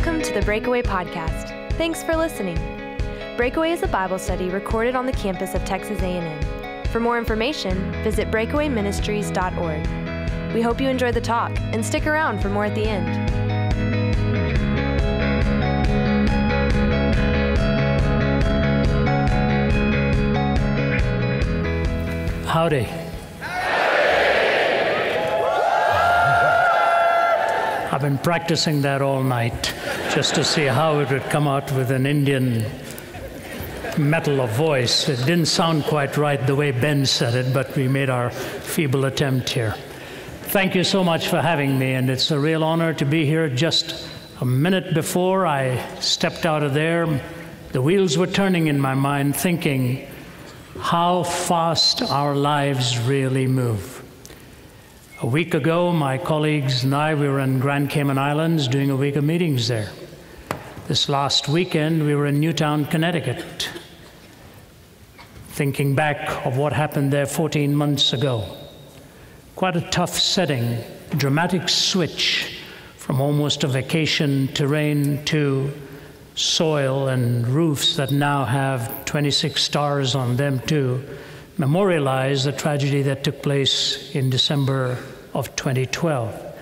Welcome to the Breakaway Podcast. Thanks for listening. Breakaway is a Bible study recorded on the campus of Texas A&M. For more information, visit breakawayministries.org. We hope you enjoy the talk and stick around for more at the end. Howdy. I've been practicing that all night just to see how it would come out with an Indian metal of voice. It didn't sound quite right the way Ben said it, but we made our feeble attempt here. Thank you so much for having me, and it's a real honor to be here. Just a minute before I stepped out of there, the wheels were turning in my mind, thinking how fast our lives really move. A week ago, my colleagues and I, we were in Grand Cayman Islands doing a week of meetings there. This last weekend, we were in Newtown, Connecticut, thinking back of what happened there 14 months ago. Quite a tough setting, dramatic switch from almost a vacation terrain to soil and roofs that now have 26 stars on them to memorialize the tragedy that took place in December of 2012.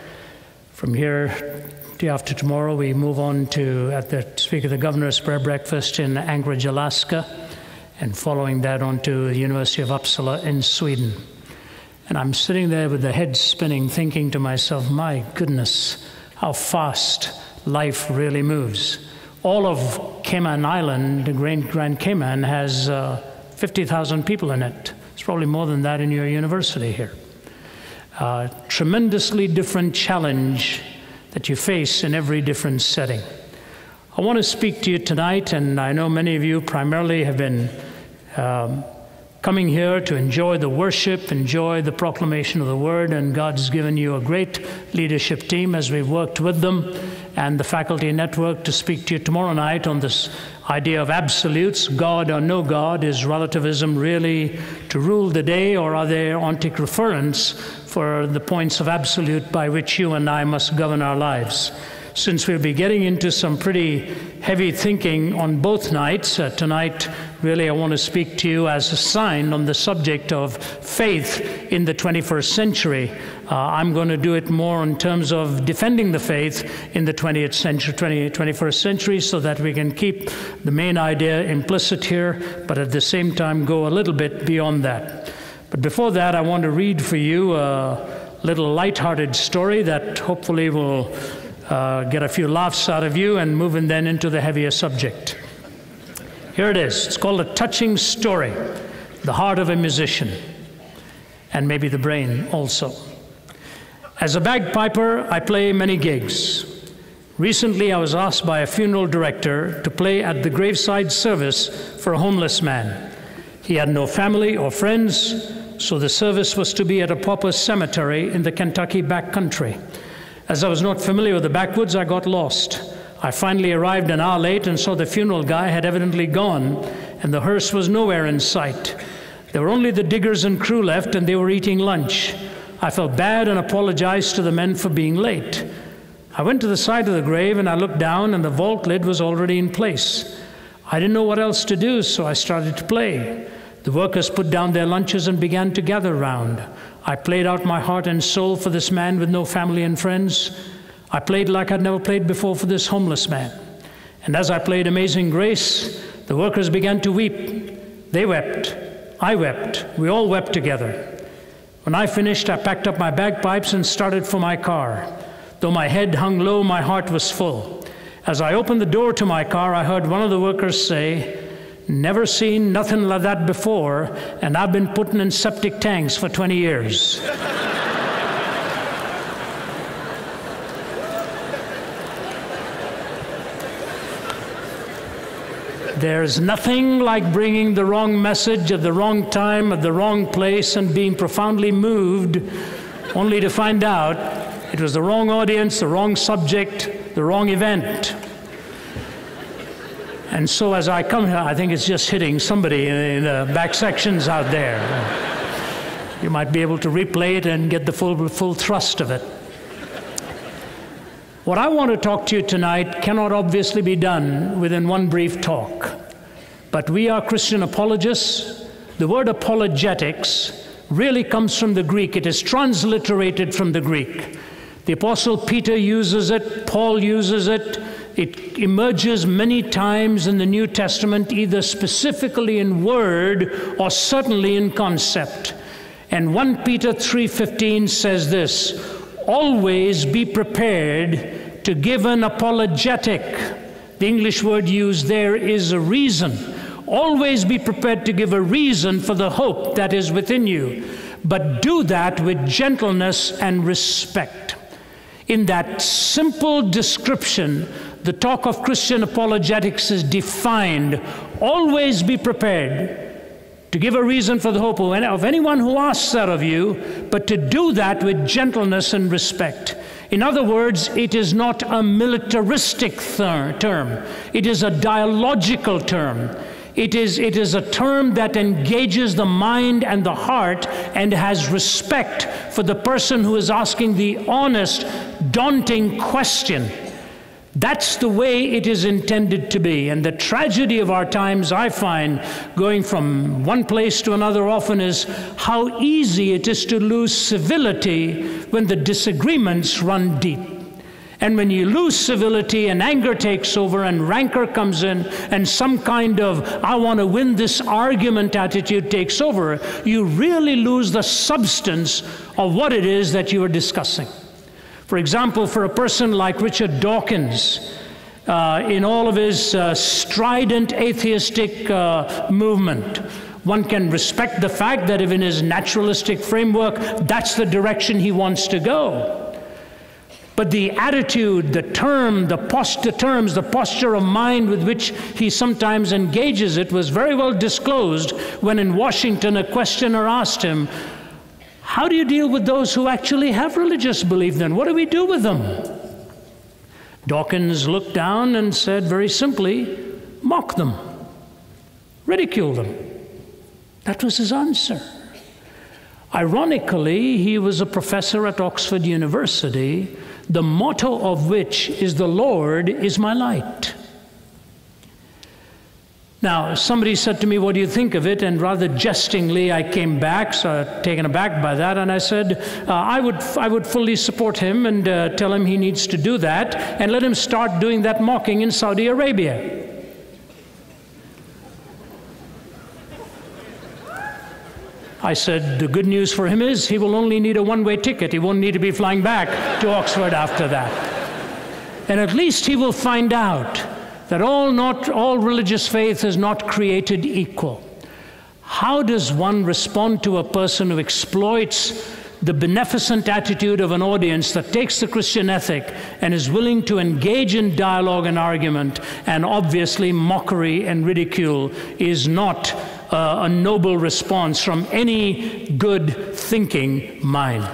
From here, day after tomorrow, we move on to speak at the Governor's Prayer Breakfast in Anchorage, Alaska, and following that on to the University of Uppsala in Sweden. And I'm sitting there with the head spinning, thinking to myself, my goodness, how fast life really moves. All of Cayman Island, the Grand Cayman, has 50,000 people in it. It's probably more than that in your university here. Tremendously different challenge that you face in every different setting. I want to speak to you tonight, and I know many of you primarily have been coming here to enjoy the worship, enjoy the proclamation of the Word, and God's given you a great leadership team as we've worked with them and the faculty network to speak to you tomorrow night on this idea of absolutes. God or no God, is relativism really to rule the day, or are there ontic referents for the points of absolute by which you and I must govern our lives? Since we'll be getting into some pretty heavy thinking on both nights, tonight really I want to speak to you as a sign on the subject of faith in the 21st century. I'm going to do it more in terms of defending the faith in the 21st century, so that we can keep the main idea implicit here, but at the same time go a little bit beyond that. But before that, I want to read for you a little lighthearted story that hopefully will get a few laughs out of you and moving then into the heavier subject. Here it is. It's called A Touching Story, The Heart of a Musician, and maybe the brain also. As a bagpiper, I play many gigs. Recently, I was asked by a funeral director to play at the graveside service for a homeless man. He had no family or friends, so the service was to be at a pauper cemetery in the Kentucky backcountry. As I was not familiar with the backwoods, I got lost. I finally arrived an hour late and saw the funeral guy had evidently gone, and the hearse was nowhere in sight. There were only the diggers and crew left, and they were eating lunch. I felt bad and apologized to the men for being late. I went to the side of the grave, and I looked down, and the vault lid was already in place. I didn't know what else to do, so I started to play. The workers put down their lunches and began to gather round. I played out my heart and soul for this man with no family and friends. I played like I'd never played before for this homeless man. And as I played Amazing Grace, the workers began to weep. They wept. I wept. We all wept together. When I finished, I packed up my bagpipes and started for my car. Though my head hung low, my heart was full. As I opened the door to my car, I heard one of the workers say, "Never seen nothing like that before, and I've been putting in septic tanks for 20 years. There's nothing like bringing the wrong message at the wrong time, at the wrong place, and being profoundly moved, only to find out it was the wrong audience, the wrong subject, the wrong event. And so as I come here, I think it's just hitting somebody in the back sections out there. You might be able to replay it and get the full thrust of it. What I want to talk to you tonight cannot obviously be done within one brief talk. But we are Christian apologists. The word apologetics really comes from the Greek. It is transliterated from the Greek. The Apostle Peter uses it, Paul uses it. It emerges many times in the New Testament, either specifically in word or certainly in concept. And 1 Peter 3:15 says this, always be prepared to give an apologetic. The English word used there is a reason. Always be prepared to give a reason for the hope that is within you, but do that with gentleness and respect. In that simple description, the talk of Christian apologetics is defined. Always be prepared to give a reason for the hope of anyone who asks that of you, but to do that with gentleness and respect. In other words, it is not a militaristic term. It is a dialogical term. It is a term that engages the mind and the heart and has respect for the person who is asking the honest, daunting question. That's the way it is intended to be. And the tragedy of our times, I find, going from one place to another often, is how easy it is to lose civility when the disagreements run deep. And when you lose civility and anger takes over and rancor comes in and some kind of I want to win this argument attitude takes over, you really lose the substance of what it is that you are discussing. For example, for a person like Richard Dawkins, in all of his strident atheistic movement, one can respect the fact that if in his naturalistic framework, that's the direction he wants to go. But the attitude, the posture of mind with which he sometimes engages it was very well disclosed when in Washington a questioner asked him, how do you deal with those who actually have religious belief then? What do we do with them? Dawkins looked down and said very simply, mock them, ridicule them. That was his answer. Ironically, he was a professor at Oxford University, the motto of which is "The Lord is my light." Now, somebody said to me, what do you think of it? And rather jestingly, I came back, so taken aback by that, and I said, I would fully support him and tell him he needs to do that, and let him start doing that mocking in Saudi Arabia. I said, the good news for him is he will only need a one-way ticket. He won't need to be flying back to Oxford after that. And at least he will find out that not all religious faith is not created equal. How does one respond to a person who exploits the beneficent attitude of an audience that takes the Christian ethic and is willing to engage in dialogue and argument, and obviously mockery and ridicule is not a noble response from any good thinking mind?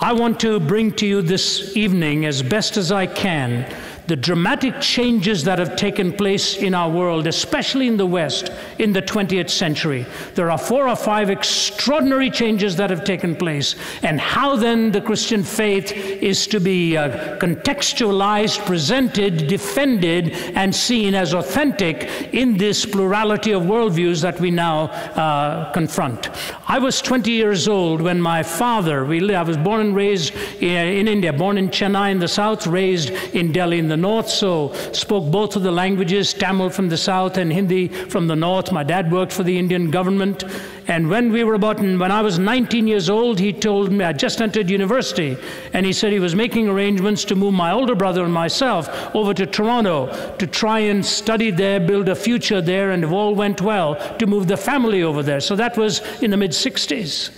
I want to bring to you this evening, as best as I can, the dramatic changes that have taken place in our world, especially in the West, in the 20th century. There are 4 or 5 extraordinary changes that have taken place, and how then the Christian faith is to be contextualized, presented, defended, and seen as authentic in this plurality of worldviews that we now confront. I was 20 years old when my father, I was born and raised in India, born in Chennai in the south, raised in Delhi in the north, so spoke both of the languages, Tamil from the south and Hindi from the north. My dad worked for the Indian government, and when I was 19 years old, he told me, I just entered university, and he said he was making arrangements to move my older brother and myself over to Toronto to try and study there, build a future there, and if all went well, to move the family over there. So that was in the mid-60s.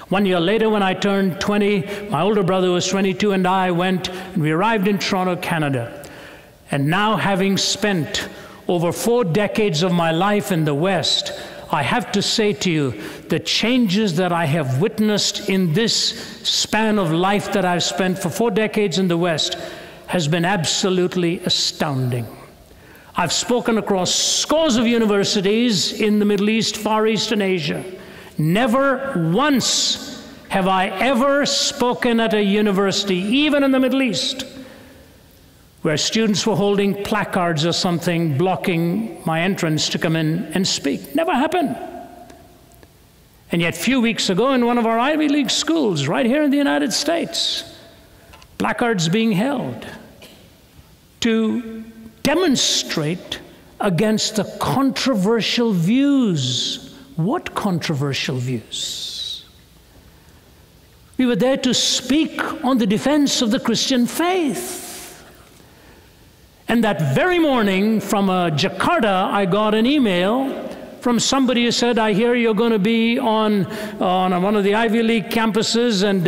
1 year later, when I turned 20, my older brother was 22, and I went, and we arrived in Toronto, Canada. And now, having spent over 4 decades of my life in the West, I have to say to you, the changes that I have witnessed in this span of life that I've spent for 4 decades in the West has been absolutely astounding. I've spoken across scores of universities in the Middle East, Far East, and Asia. Never once have I ever spoken at a university, even in the Middle East, where students were holding placards or something blocking my entrance to come in and speak. Never happened. And yet a few weeks ago in one of our Ivy League schools right here in the United States, placards being held to demonstrate against the controversial views. What controversial views? We were there to speak on the defense of the Christian faith. And that very morning from Jakarta, I got an email from somebody who said, I hear you're going to be on one of the Ivy League campuses, and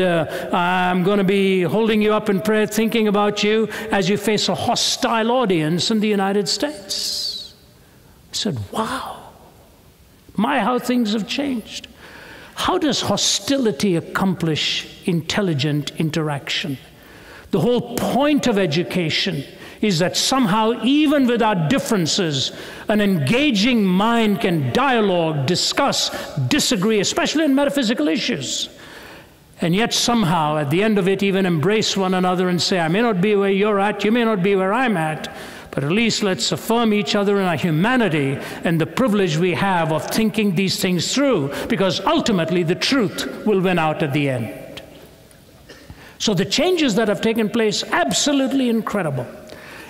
I'm going to be holding you up in prayer, thinking about you as you face a hostile audience in the United States. I said, wow, how things have changed. How does hostility accomplish intelligent interaction? The whole point of education is that somehow, even with our differences, an engaging mind can dialogue, discuss, disagree, especially in metaphysical issues. And yet somehow, at the end of it, even embrace one another and say, I may not be where you're at, you may not be where I'm at, but at least let's affirm each other in our humanity and the privilege we have of thinking these things through, because ultimately the truth will win out at the end. So the changes that have taken place, absolutely incredible.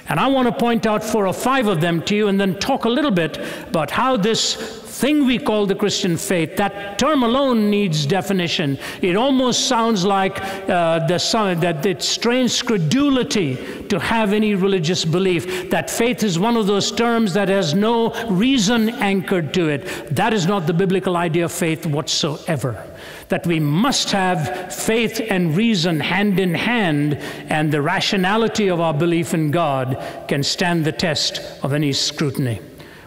And I want to point out 4 or 5 of them to you and then talk a little bit about how this thing we call the Christian faith, that term alone needs definition. It almost sounds like that it strains credulity to have any religious belief. That faith is one of those terms that has no reason anchored to it. That is not the biblical idea of faith whatsoever. That we must have faith and reason hand in hand, and the rationality of our belief in God can stand the test of any scrutiny.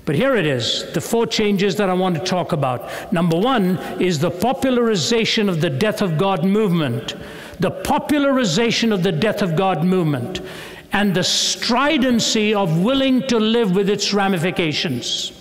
But here it is, the 4 changes that I want to talk about. Number 1 is the popularization of the death of God movement. The popularization of the death of God movement, and the stridency of willing to live with its ramifications.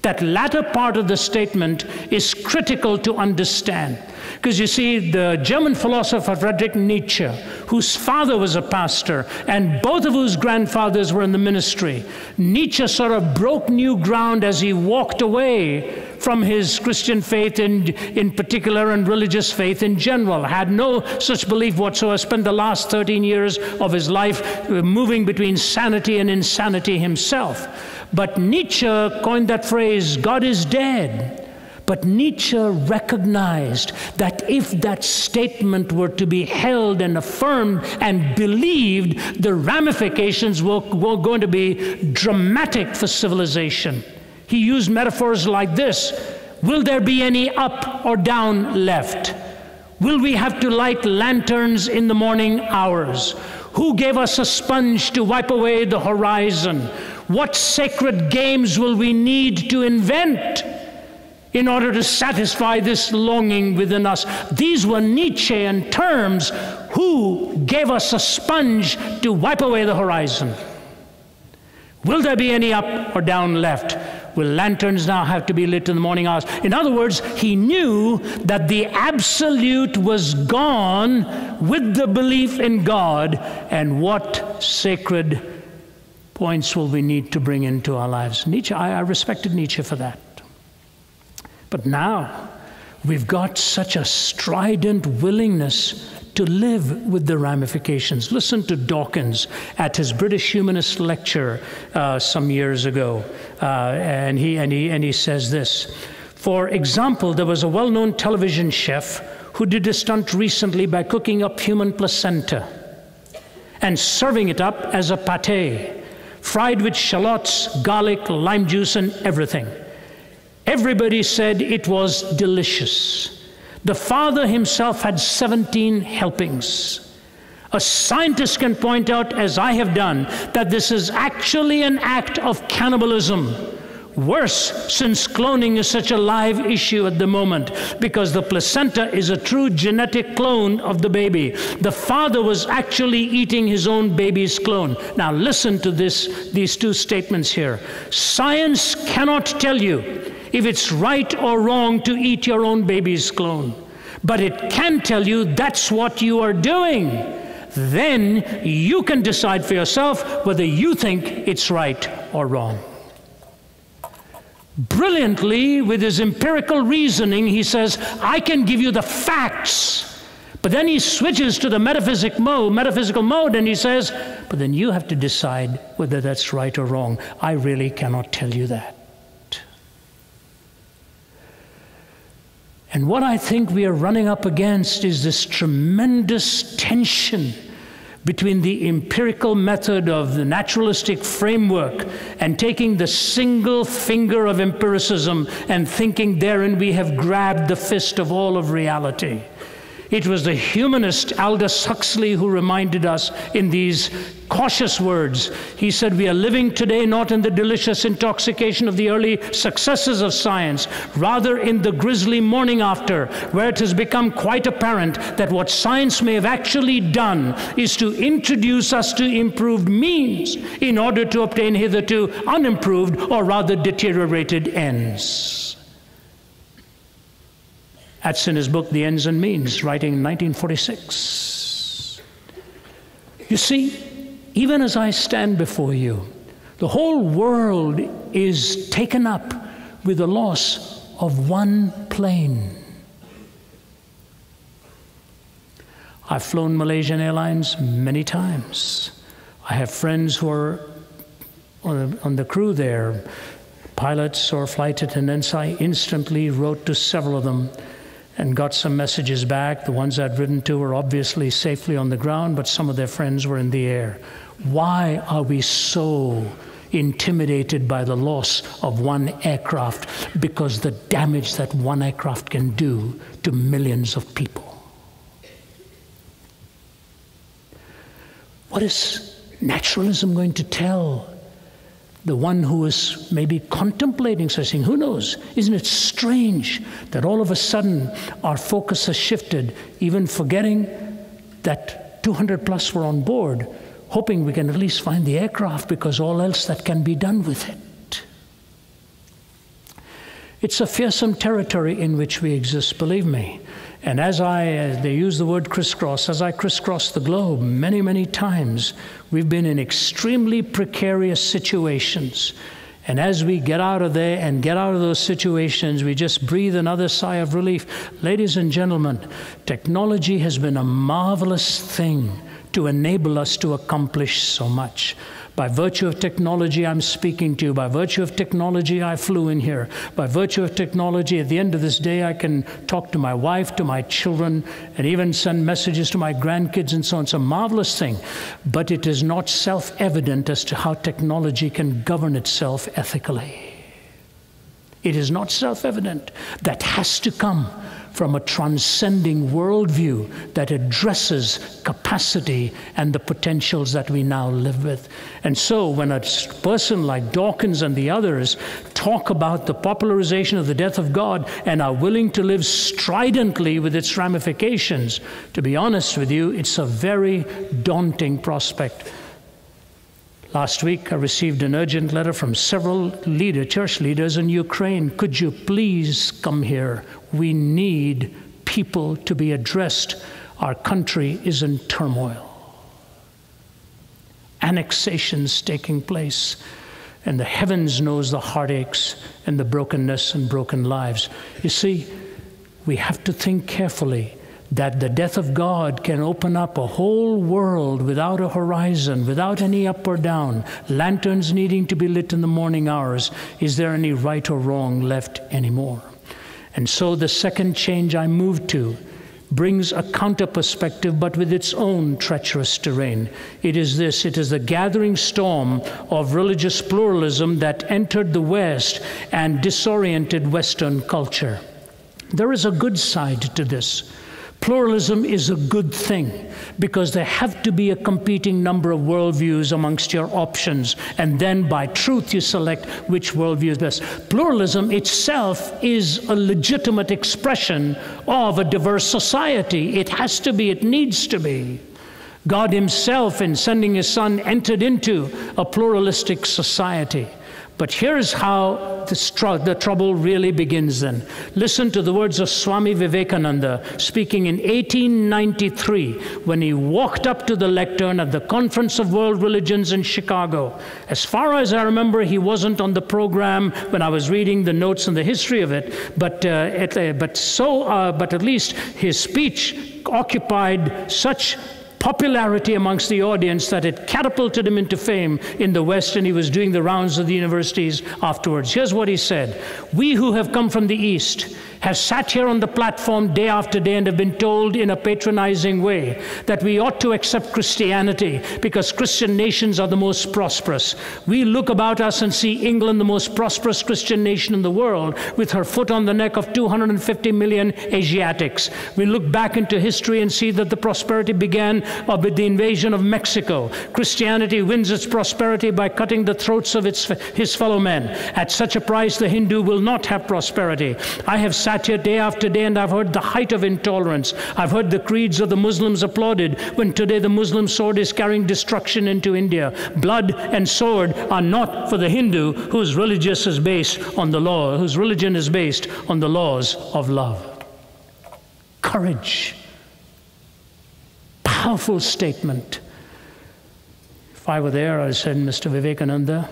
That latter part of the statement is critical to understand. Because you see, the German philosopher Friedrich Nietzsche, whose father was a pastor, and both of whose grandfathers were in the ministry, Nietzsche sort of broke new ground as he walked away from his Christian faith in particular, and religious faith in general. Had no such belief whatsoever. Spent the last 13 years of his life moving between sanity and insanity himself. But Nietzsche coined that phrase, God is dead. But Nietzsche recognized that if that statement were to be held and affirmed and believed, the ramifications were going to be dramatic for civilization. He used metaphors like this: will there be any up or down left? Will we have to light lanterns in the morning hours? Who gave us a sponge to wipe away the horizon? What sacred games will we need to invent in order to satisfy this longing within us? These were Nietzschean terms. Who gave us a sponge to wipe away the horizon? Will there be any up or down left? Will lanterns now have to be lit in the morning hours? In other words, he knew that the absolute was gone with the belief in God, and what sacred points will we need to bring into our lives? Nietzsche, I respected Nietzsche for that. But now we've got such a strident willingness to live with the ramifications. Listen to Dawkins at his British Humanist lecture some years ago, and he says this. For example, there was a well-known television chef who did a stunt recently by cooking up human placenta and serving it up as a pâté, fried with shallots, garlic, lime juice, and everything. Everybody said it was delicious. The father himself had 17 helpings. A scientist can point out, as I have done, that this is actually an act of cannibalism. Worse, since cloning is such a live issue at the moment, because the placenta is a true genetic clone of the baby. The father was actually eating his own baby's clone. Now listen to these 2 statements here. Science cannot tell you if it's right or wrong to eat your own baby's clone, but it can tell you that's what you are doing. then you can decide for yourself whether you think it's right or wrong. Brilliantly, with his empirical reasoning, he says, I can give you the facts. But then he switches to the metaphysical mode, and he says, but then you have to decide whether that's right or wrong. I really cannot tell you that. And what I think we are running up against is this tremendous tension between the empirical method of the naturalistic framework and taking the single finger of empiricism and thinking therein we have grabbed the fist of all of reality. It was the humanist Aldous Huxley who reminded us in these cautious words. He said, we are living today not in the delicious intoxication of the early successes of science, rather in the grisly morning after, where it has become quite apparent that what science may have actually done is to introduce us to improved means in order to obtain hitherto unimproved or rather deteriorated ends. That's in his book, The Ends and Means, writing in 1946. You see, even as I stand before you, the whole world is taken up with the loss of one plane. I've flown Malaysian Airlines many times. I have friends who are on the crew there, pilots or flight attendants. I instantly wrote to several of them and got some messages back. The ones I'd written to were obviously safely on the ground, but some of their friends were in the air. Why are we so intimidated by the loss of one aircraft? Because the damage that one aircraft can do to millions of people. What is naturalism going to tell the one who is maybe contemplating such thing? Who knows? Isn't it strange that all of a sudden our focus has shifted, even forgetting that 200 plus were on board, hoping we can at least find the aircraft because all else that can be done with it. It's a fearsome territory in which we exist, believe me. And as they use the word crisscross, as I crisscross the globe many, many times, we've been in extremely precarious situations. And as we get out of there and get out of those situations, we just breathe another sigh of relief. Ladies and gentlemen, technology has been a marvelous thing to enable us to accomplish so much. By virtue of technology, I'm speaking to you. By virtue of technology, I flew in here. By virtue of technology, at the end of this day, I can talk to my wife, to my children, and even send messages to my grandkids and so on. It's a marvelous thing. But it is not self-evident as to how technology can govern itself ethically. It is not self-evident. That has to come from a transcending worldview that addresses capacity and the potentials that we now live with. And so when a person like Dawkins and the others talk about the popularization of the death of God and are willing to live stridently with its ramifications, to be honest with you, it's a very daunting prospect. Last week, I received an urgent letter from several church leaders in Ukraine. Could you please come here? We need people to be addressed. Our country is in turmoil. Annexations taking place, and the heavens knows the heartaches and the brokenness and broken lives. You see, we have to think carefully that the death of God can open up a whole world without a horizon, without any up or down, lanterns needing to be lit in the morning hours. Is there any right or wrong left anymore? And so the second change I moved to brings a counter perspective, but with its own treacherous terrain. It is this: it is the gathering storm of religious pluralism that entered the West and disoriented Western culture. There is a good side to this. Pluralism is a good thing because there have to be a competing number of worldviews amongst your options, and then by truth you select which worldview is best. Pluralism itself is a legitimate expression of a diverse society. It has to be, it needs to be. God himself, in sending his Son, entered into a pluralistic society. But here's how the trouble really begins then. Listen to the words of Swami Vivekananda speaking in 1893 when he walked up to the lectern at the Conference of World Religions in Chicago. As far as I remember, he wasn't on the program when I was reading the notes and the history of it, but at least his speech occupied such popularity amongst the audience that it catapulted him into fame in the West, and he was doing the rounds of the universities afterwards. Here's what he said: "We who have come from the East have sat here on the platform day after day and have been told in a patronizing way that we ought to accept Christianity because Christian nations are the most prosperous. We look about us and see England, the most prosperous Christian nation in the world, with her foot on the neck of 250 million Asiatics. We look back into history and see that the prosperity began with the invasion of Mexico. Christianity wins its prosperity by cutting the throats of his fellow men. At such a price, the Hindu will not have prosperity. I have sat here day after day and I've heard the height of intolerance. I've heard the creeds of the Muslims applauded when today the Muslim sword is carrying destruction into India. Blood and sword are not for the Hindu whose religion is based on the laws of love." Courage. Powerful statement. If I were there, I said, "Mr. Vivekananda,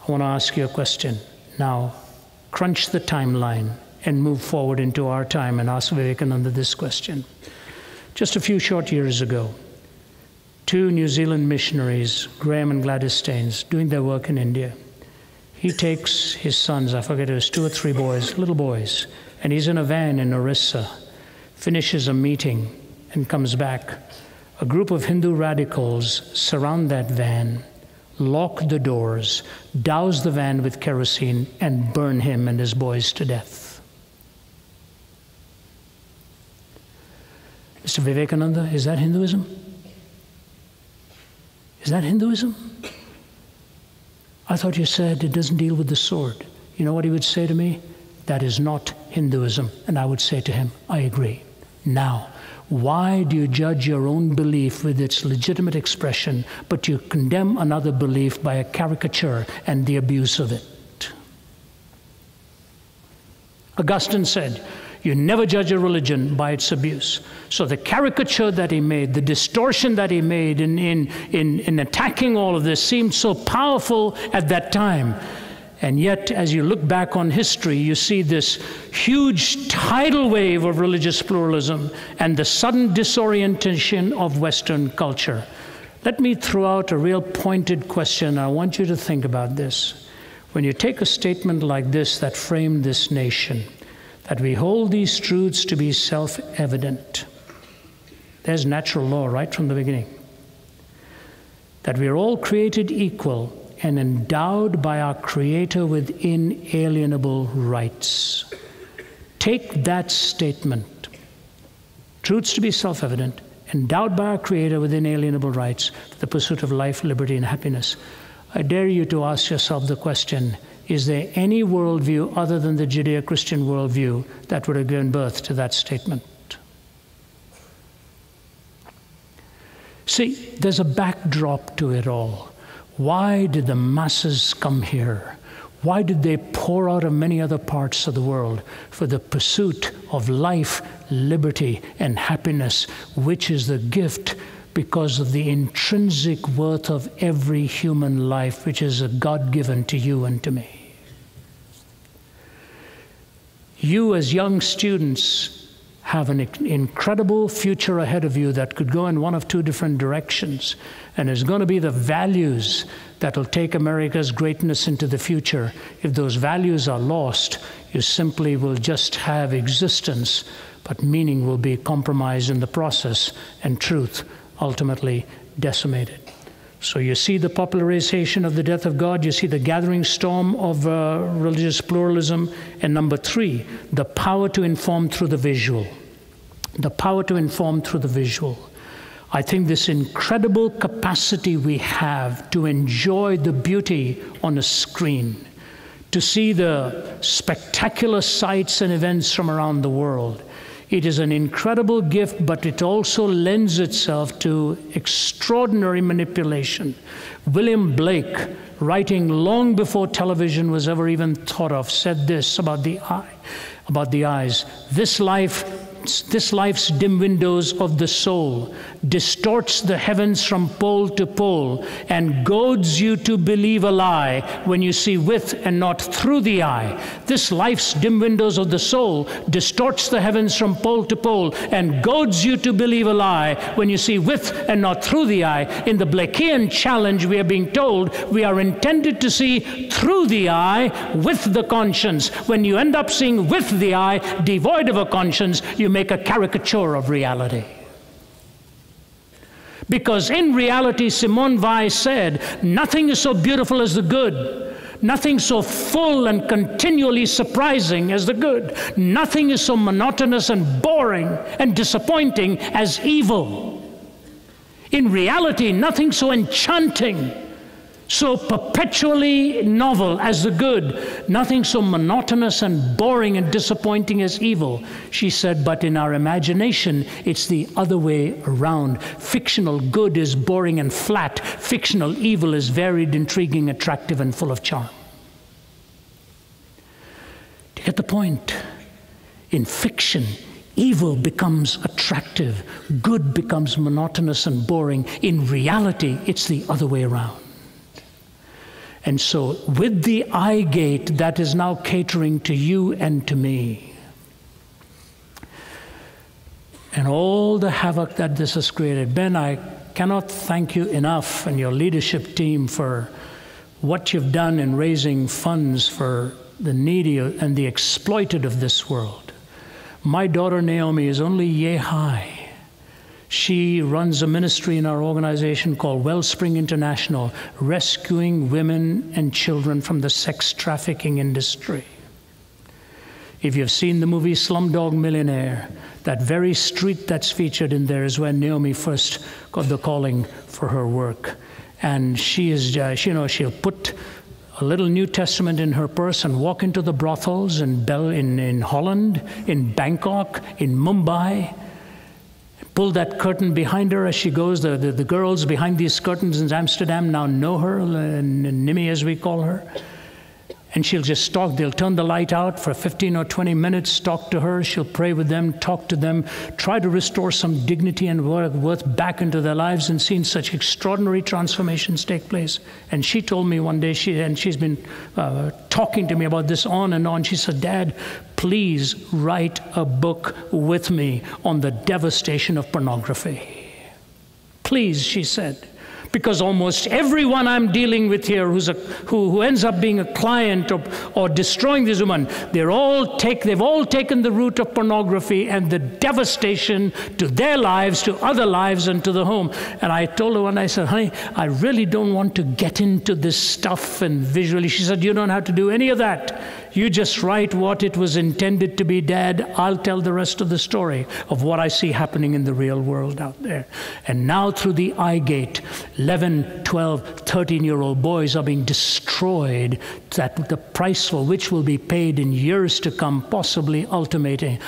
I want to ask you a question. Now, crunch the timeline and move forward into our time and ask Vivekananda this question." Just a few short years ago, 2 New Zealand missionaries, Graham and Gladys Staines, doing their work in India. He takes his sons, I forget it was 2 or 3 boys, little boys, and he's in a van in Orissa, finishes a meeting and comes back. A group of Hindu radicals surround that van, lock the doors, douse the van with kerosene, and burn him and his boys to death. Mr. Vivekananda, is that Hinduism? Is that Hinduism? I thought you said it doesn't deal with the sword. You know what he would say to me? That is not Hinduism. And I would say to him, I agree. Now, why do you judge your own belief with its legitimate expression, but you condemn another belief by a caricature and the abuse of it? Augustine said, you never judge a religion by its abuse. So the caricature that he made, the distortion that he made in attacking all of this seemed so powerful at that time. And yet, as you look back on history, you see this huge tidal wave of religious pluralism and the sudden disorientation of Western culture. Let me throw out a real pointed question. I want you to think about this. When you take a statement like this that framed this nation, that we hold these truths to be self-evident, there's natural law right from the beginning. That we're all created equal and endowed by our Creator with inalienable rights. Take that statement, truths to be self-evident, endowed by our Creator with inalienable rights for the pursuit of life, liberty, and happiness. I dare you to ask yourself the question, is there any worldview other than the Judeo-Christian worldview that would have given birth to that statement? See, there's a backdrop to it all. Why did the masses come here? Why did they pour out of many other parts of the world for the pursuit of life, liberty, and happiness, which is the gift because of the intrinsic worth of every human life, which is a God-given to you and to me? You as young students have an incredible future ahead of you that could go in one of 2 different directions. And it's going to be the values that will take America's greatness into the future. If those values are lost, you simply will just have existence, but meaning will be compromised in the process, and truth ultimately decimated. So you see the popularization of the death of God, you see the gathering storm of religious pluralism, and number 3, the power to inform through the visual. The power to inform through the visual. I think this incredible capacity we have to enjoy the beauty on a screen, to see the spectacular sights and events from around the world, It is an incredible gift, but it also lends itself to extraordinary manipulation. William Blake, writing long before television was ever even thought of, said this about the eye, about the eyes. This life's dim windows of the soul distorts the heavens from pole to pole and goads you to believe a lie when you see with and not through the eye. This life's dim windows of the soul distorts the heavens from pole to pole and goads you to believe a lie when you see with and not through the eye. In the Blakean challenge, we are being told we are intended to see through the eye with the conscience. When you end up seeing with the eye, devoid of a conscience, you make a caricature of reality. Because in reality, Simone Weil said, nothing is so beautiful as the good. Nothing so full and continually surprising as the good. Nothing is so monotonous and boring and disappointing as evil. In reality, nothing so enchanting, so perpetually novel as the good, nothing so monotonous and boring and disappointing as evil. She said, but in our imagination, it's the other way around. Fictional good is boring and flat. Fictional evil is varied, intriguing, attractive, and full of charm. To get the point, in fiction, evil becomes attractive. Good becomes monotonous and boring. In reality, it's the other way around. And so, with the eye gate that is now catering to you and to me, and all the havoc that this has created, Ben, I cannot thank you enough and your leadership team for what you've done in raising funds for the needy and the exploited of this world. My daughter Naomi is only yay high. She runs a ministry in our organization called Wellspring International, rescuing women and children from the sex trafficking industry. If you've seen the movie Slumdog Millionaire, that very street that's featured in there is where Naomi first got the calling for her work. And she is, she'll put a little New Testament in her purse and walk into the brothels in Holland, in Bangkok, in Mumbai, pull that curtain behind her as she goes. The girls behind these curtains in Amsterdam now know her, Nimi as we call her. And she'll just talk. They'll turn the light out for 15 or 20 minutes, talk to her. She'll pray with them, talk to them, try to restore some dignity and worth back into their lives, and seen such extraordinary transformations take place. And she told me one day, she's been talking to me about this on and on. She said, Dad, please write a book with me on the devastation of pornography. Please, she said. Because almost everyone I'm dealing with here who ends up being a client or destroying this woman, they've all taken the route of pornography and the devastation to their lives, to other lives, and to the home. And I told her one, I said, honey, I really don't want to get into this stuff and visually. She said, you don't have to do any of that. You just write what it was intended to be, Dad. I'll tell the rest of the story of what I see happening in the real world out there. And now through the eye gate, 11, 12, 13-year-old boys are being destroyed, that the price for which will be paid in years to come, possibly ultimately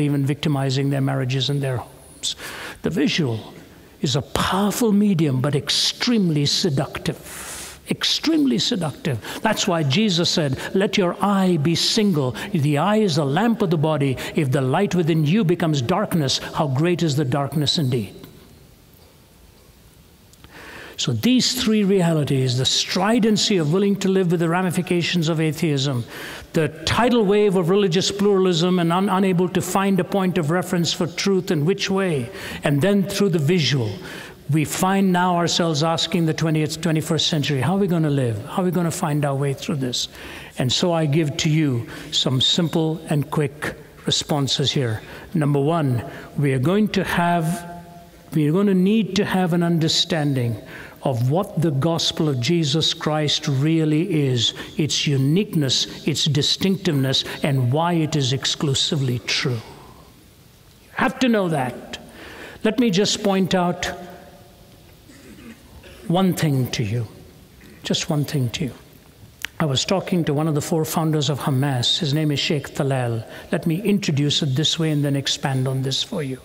even victimizing their marriages and their homes. The visual is a powerful medium, but extremely seductive. Extremely seductive. That's why Jesus said, let your eye be single. The eye is the lamp of the body. If the light within you becomes darkness, how great is the darkness indeed? So these three realities, the stridency of willing to live with the ramifications of atheism, the tidal wave of religious pluralism and unable to find a point of reference for truth and which way, and then through the visual, we find now ourselves asking the 21st century, how are we going to live? How are we going to find our way through this? And so I give to you some simple and quick responses here. Number one, we are going to need to have an understanding of what the gospel of Jesus Christ really is, its uniqueness, its distinctiveness, and why it is exclusively true. You have to know that. Let me just point out one thing to you, just one thing to you. I was talking to one of the 4 founders of Hamas. His name is Sheikh Talal. Let me introduce it this way and then expand on this for you.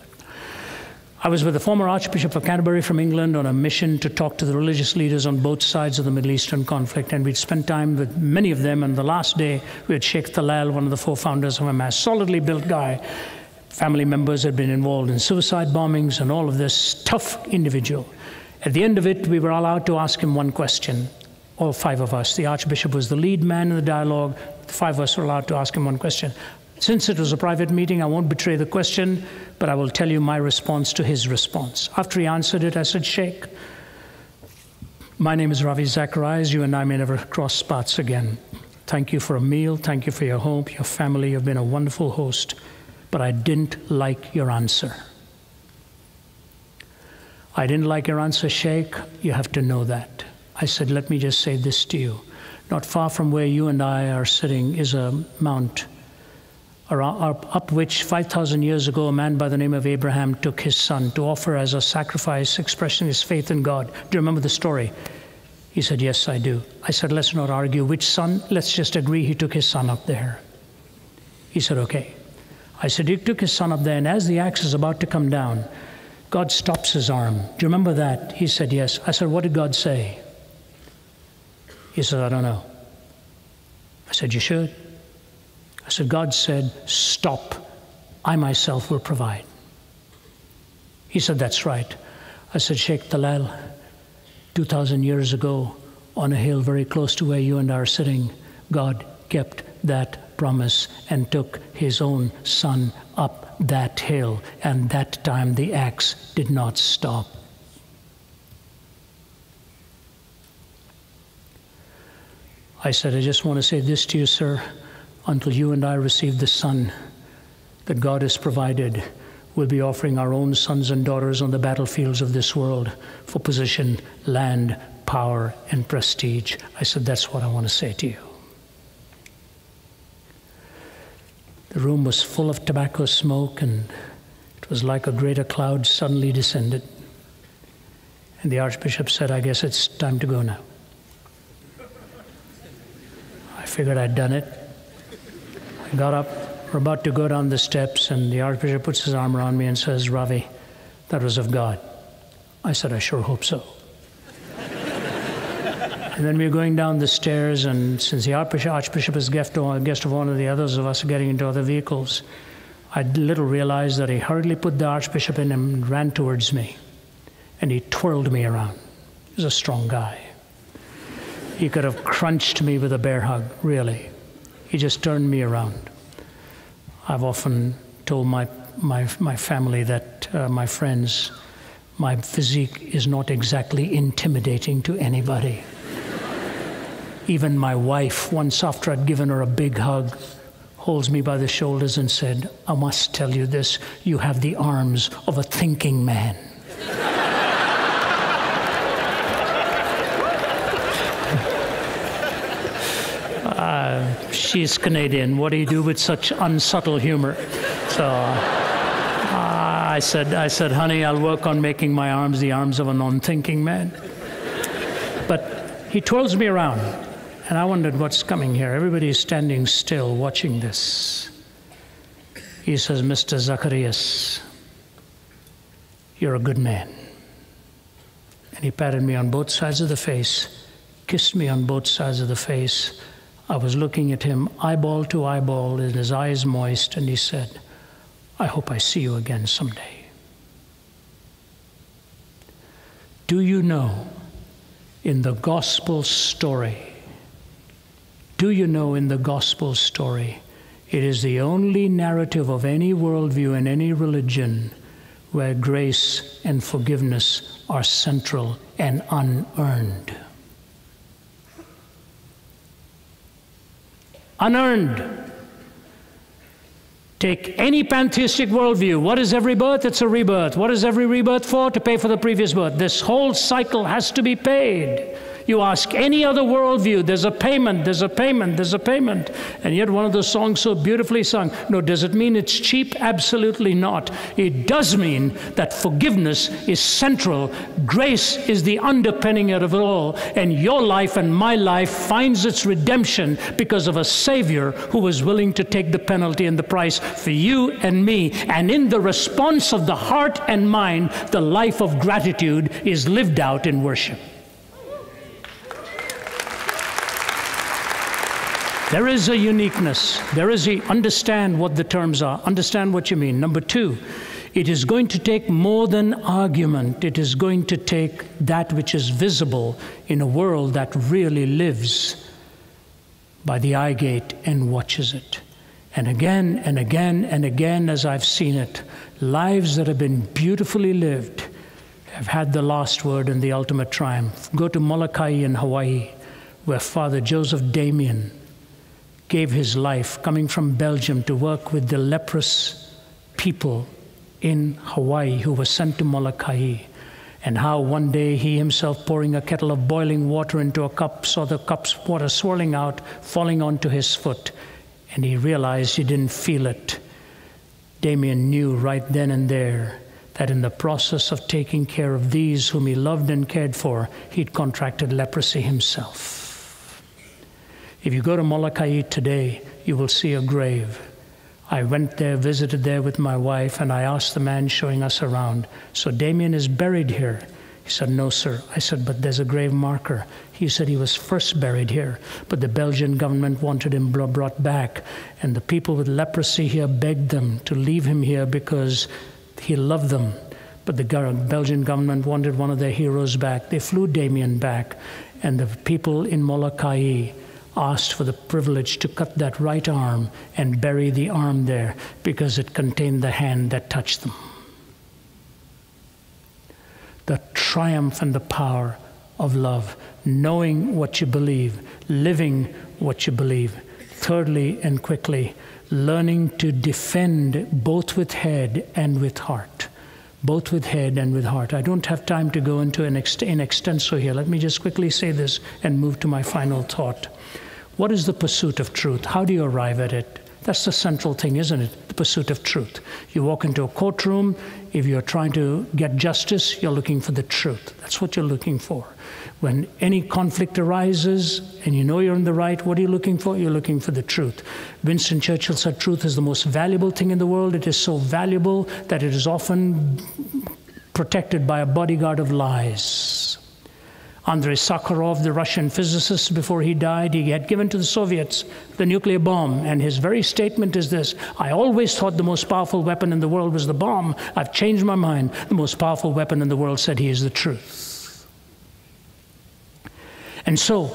I was with the former Archbishop of Canterbury from England on a mission to talk to the religious leaders on both sides of the Middle Eastern conflict, and we'd spent time with many of them. And the last day, we had Sheikh Talal, one of the 4 founders of Hamas, solidly built guy. Family members had been involved in suicide bombings and all of this, tough individual. At the end of it, we were allowed to ask him one question, all 5 of us. The Archbishop was the lead man in the dialogue. The 5 of us were allowed to ask him one question. Since it was a private meeting, I won't betray the question, but I will tell you my response to his response. After he answered it, I said, Sheikh, my name is Ravi Zacharias. You and I may never cross paths again. Thank you for a meal. Thank you for your home, your family. You've been a wonderful host, but I didn't like your answer. I didn't like your answer, Sheikh. You have to know that. I said, let me just say this to you. Not far from where you and I are sitting is a mount up which 5,000 years ago a man by the name of Abraham took his son to offer as a sacrifice, expressing his faith in God. Do you remember the story? He said, yes, I do. I said, let's not argue which son. Let's just agree he took his son up there. He said, okay. I said, he took his son up there, and as the axe is about to come down, God stops his arm. Do you remember that? He said, yes. I said, what did God say? He said, I don't know. I said, you should. I said, God said, stop. I myself will provide. He said, that's right. I said, Sheikh Talal, 2,000 years ago, on a hill very close to where you and I are sitting, God kept that promise and took his own son up that hill, and that time the axe did not stop. I said, I just want to say this to you, sir. Until you and I receive the son that God has provided, we'll be offering our own sons and daughters on the battlefields of this world for position, land, power, and prestige. I said, that's what I want to say to you. The room was full of tobacco smoke, and it was like a greater cloud suddenly descended. And the Archbishop said, I guess it's time to go now. I figured I'd done it. I got up, we're about to go down the steps, and the Archbishop puts his arm around me and says, Ravi, that was of God. I said, I sure hope so. And then we were going down the stairs, and since the Archbishop is guest of one of the others of us getting into other vehicles, I little realized that he hurriedly put the Archbishop in and ran towards me, and he twirled me around. He was a strong guy. He could have crunched me with a bear hug, really. He just turned me around. I've often told my family that, my friends, my physique is not exactly intimidating to anybody. Even my wife, once after I'd given her a big hug, holds me by the shoulders and said, I must tell you this, you have the arms of a thinking man. She's Canadian. What do you do with such unsubtle humor? So I said, honey, I'll work on making my arms the arms of a non-thinking man. But he twirls me around, and I wondered what's coming here. Everybody's standing still watching this. He says, Mr. Zacharias, you're a good man. And he patted me on both sides of the face, kissed me on both sides of the face. I was looking at him eyeball to eyeball, and his eyes moist, and he said, I hope I see you again someday. Do you know in the gospel story, it is the only narrative of any worldview and any religion where grace and forgiveness are central and unearned. Unearned. Take any pantheistic worldview. What is every birth? It's a rebirth. What is every rebirth for? To pay for the previous birth. This whole cycle has to be paid. You ask any other worldview, there's a payment, there's a payment, there's a payment. And yet one of those songs so beautifully sung. No, does it mean it's cheap? Absolutely not. It does mean that forgiveness is central. Grace is the underpinning of it all. And your life and my life finds its redemption because of a Savior who was willing to take the penalty and the price for you and me. And in the response of the heart and mind, the life of gratitude is lived out in worship. There is a uniqueness. There is understand what the terms are. Understand what you mean. Number two, it is going to take more than argument. It is going to take that which is visible in a world that really lives by the eye gate and watches it. And again and again and again, as I've seen it, lives that have been beautifully lived have had the last word and the ultimate triumph. Go to Molokai in Hawaii, where Father Joseph Damien gave his life, coming from Belgium, to work with the leprous people in Hawaii who were sent to Molokai, and how one day he himself, pouring a kettle of boiling water into a cup, saw the cup's water swirling out, falling onto his foot, and he realized he didn't feel it. Damien knew right then and there that in the process of taking care of these whom he loved and cared for, he'd contracted leprosy himself. If you go to Molokai today, you will see a grave. I went there, visited there with my wife, and I asked the man showing us around, "So Damien is buried here?" He said, "No, sir." I said, "But there's a grave marker." He said he was first buried here, but the Belgian government wanted him brought back, and the people with leprosy here begged them to leave him here because he loved them. But the Belgian government wanted one of their heroes back. They flew Damien back, and the people in Molokai asked for the privilege to cut that right arm and bury the arm there because it contained the hand that touched them. The triumph and the power of love, knowing what you believe, living what you believe. Thirdly and quickly, learning to defend both with head and with heart. Both with head and with heart. I don't have time to go into in extenso here. Let me just quickly say this and move to my final thought. What is the pursuit of truth? How do you arrive at it? That's the central thing, isn't it? The pursuit of truth. You walk into a courtroom, if you're trying to get justice, you're looking for the truth. That's what you're looking for. When any conflict arises and you know you're in the right, what are you looking for? You're looking for the truth. Winston Churchill said truth is the most valuable thing in the world. It is so valuable that it is often protected by a bodyguard of lies. Andrei Sakharov, the Russian physicist, before he died, he had given to the Soviets the nuclear bomb, and his very statement is this: "I always thought the most powerful weapon in the world was the bomb. I've changed my mind. The most powerful weapon in the world," said he, "is the truth." And so,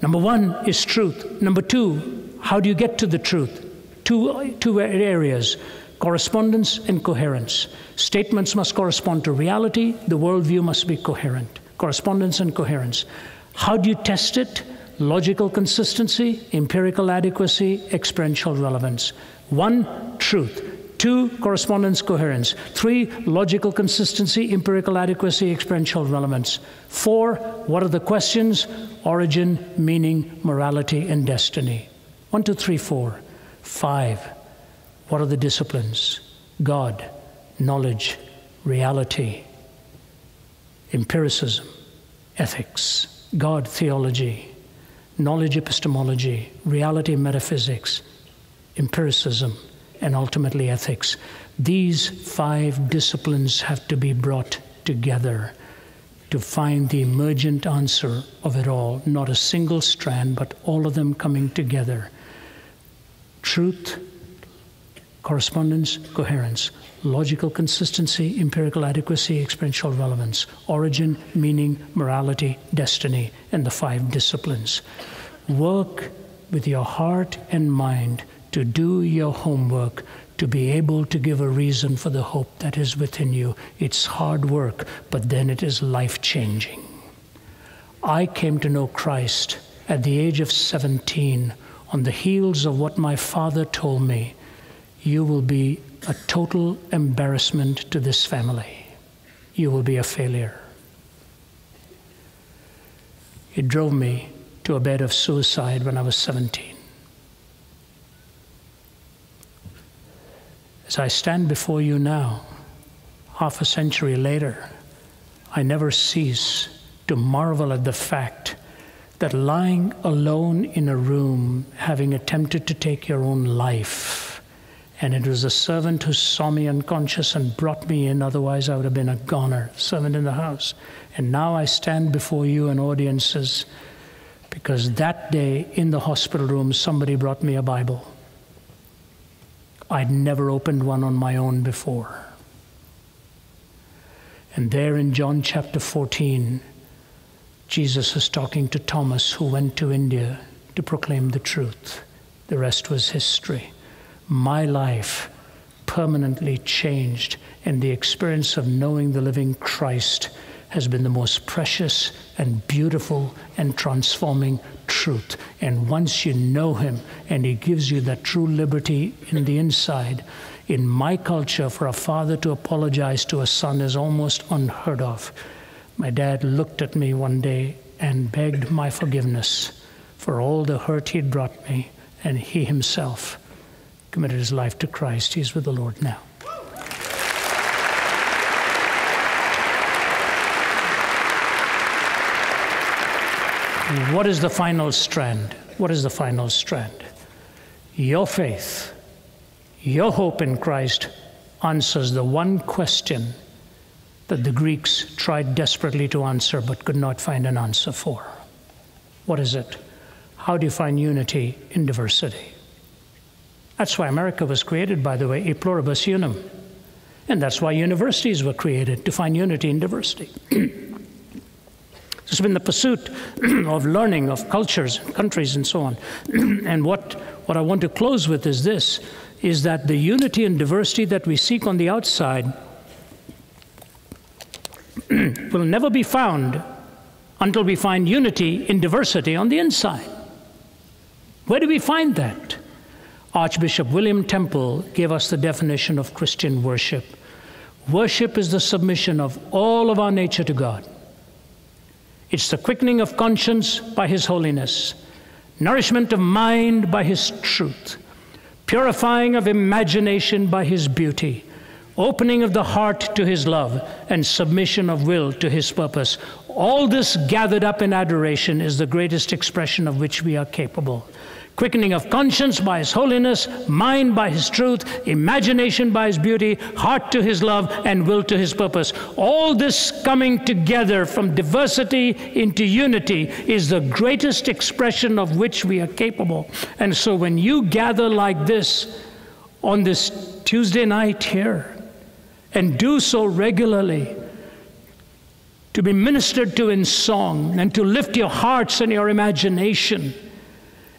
number one is truth. Number two, how do you get to the truth? Two areas: correspondence and coherence. Statements must correspond to reality. The worldview must be coherent. Correspondence and coherence. How do you test it? Logical consistency, empirical adequacy, experiential relevance. 1, truth. 2, correspondence, coherence. 3, logical consistency, empirical adequacy, experiential relevance. 4, what are the questions? Origin, meaning, morality, and destiny. 1, 2, 3, 4. 5, what are the disciplines? God, knowledge, reality, empiricism, ethics, God, theology, knowledge, epistemology, reality, metaphysics, empiricism, and ultimately ethics. These 5 disciplines have to be brought together to find the emergent answer of it all. Not a single strand, but all of them coming together. Truth, correspondence, coherence, logical consistency, empirical adequacy, experiential relevance, origin, meaning, morality, destiny, and the 5 disciplines. Work with your heart and mind to do your homework, to be able to give a reason for the hope that is within you. It's hard work, but then it is life-changing. I came to know Christ at the age of 17 on the heels of what my father told me: "You will be a total embarrassment to this family. You will be a failure." It drove me to a bed of suicide when I was 17. As I stand before you now, half a century later, I never cease to marvel at the fact that lying alone in a room, having attempted to take your own life, and it was a servant who saw me unconscious and brought me in, otherwise I would have been a goner, servant in the house. And now I stand before you and audiences because that day in the hospital room, somebody brought me a Bible. I'd never opened one on my own before. And there in John chapter 14, Jesus is talking to Thomas, who went to India to proclaim the truth. The rest was history. My life permanently changed, and the experience of knowing the living Christ has been the most precious and beautiful and transforming truth. And once you know him and he gives you that true liberty in the inside, in my culture, for a father to apologize to a son is almost unheard of. My dad looked at me one day and begged my forgiveness for all the hurt he'd brought me, and he himself committed his life to Christ. He's with the Lord now. What is the final strand? What is the final strand? Your faith, your hope in Christ answers the one question that the Greeks tried desperately to answer but could not find an answer for. What is it? How do you find unity in diversity? That's why America was created, by the way, e pluribus unum. And that's why universities were created, to find unity in diversity. It's been the pursuit of learning, of cultures, countries, and so on. And what I want to close with is this, is that the unity and diversity that we seek on the outside will never be found until we find unity in diversity on the inside. Where do we find that? Archbishop William Temple gave us the definition of Christian worship. Worship is the submission of all of our nature to God. It's the quickening of conscience by his holiness, nourishment of mind by his truth, purifying of imagination by his beauty, opening of the heart to his love, and submission of will to his purpose. All this gathered up in adoration is the greatest expression of which we are capable. Quickening of conscience by his holiness, mind by his truth, imagination by his beauty, heart to his love, and will to his purpose. All this coming together from diversity into unity is the greatest expression of which we are capable. And so when you gather like this on this Tuesday night here, and do so regularly, to be ministered to in song, and to lift your hearts and your imagination,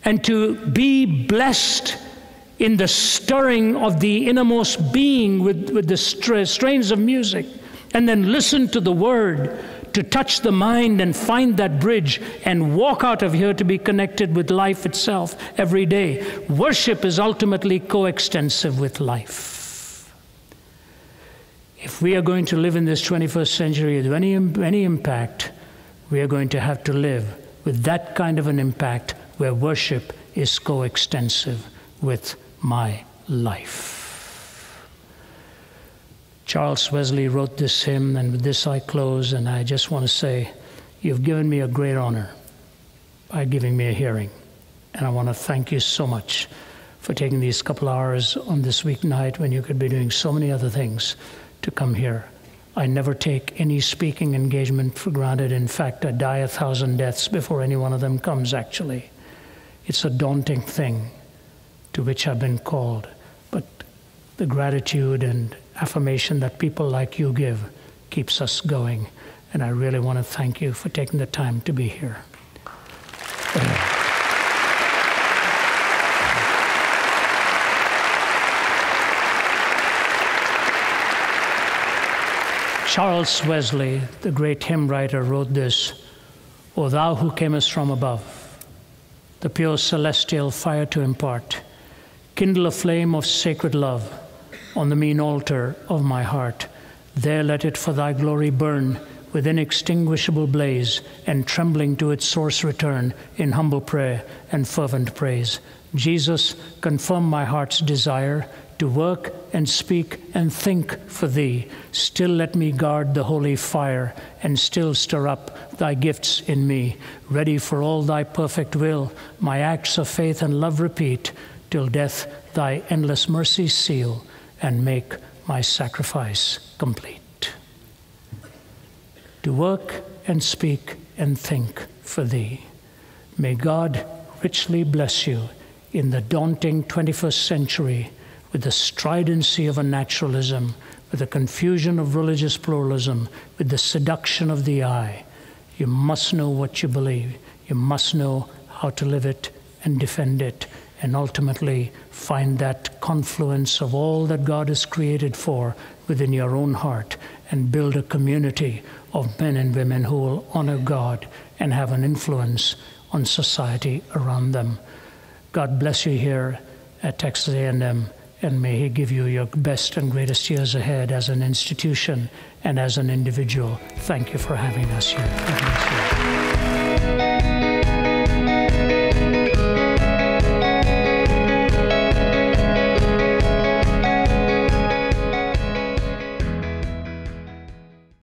and to be blessed in the stirring of the innermost being with the strains of music, and then listen to the word to touch the mind and find that bridge and walk out of here to be connected with life itself every day. Worship is ultimately coextensive with life. If we are going to live in this 21st century with any impact, we are going to have to live with that kind of an impact where worship is coextensive with my life. Charles Wesley wrote this hymn, and with this I close, and I just want to say, you've given me a great honor by giving me a hearing. And I want to thank you so much for taking these couple hours on this weeknight when you could be doing so many other things to come here. I never take any speaking engagement for granted. In fact, I die 1,000 deaths before any one of them comes, actually. It's a daunting thing to which I've been called, but the gratitude and affirmation that people like you give keeps us going, and I really want to thank you for taking the time to be here. Charles Wesley, the great hymn writer, wrote this, "O thou who camest from above, the pure celestial fire to impart, kindle a flame of sacred love on the mean altar of my heart. There let it for thy glory burn, with inextinguishable blaze, and trembling to its source return in humble prayer and fervent praise. Jesus, confirm my heart's desire to work and speak and think for thee. Still let me guard the holy fire, and still stir up thy gifts in me. Ready for all thy perfect will, my acts of faith and love repeat, till death thy endless mercy seal, and make my sacrifice complete. To work and speak and think for thee. May God richly bless you in the daunting 21st century, with the stridency of a naturalism, with the confusion of religious pluralism, with the seduction of the eye. You must know what you believe. You must know how to live it and defend it, and ultimately find that confluence of all that God has created for within your own heart, and build a community of men and women who will honor God and have an influence on society around them. God bless you here at Texas A&M, and may He give you your best and greatest years ahead as an institution and as an individual. Thank you for having us here. God bless you.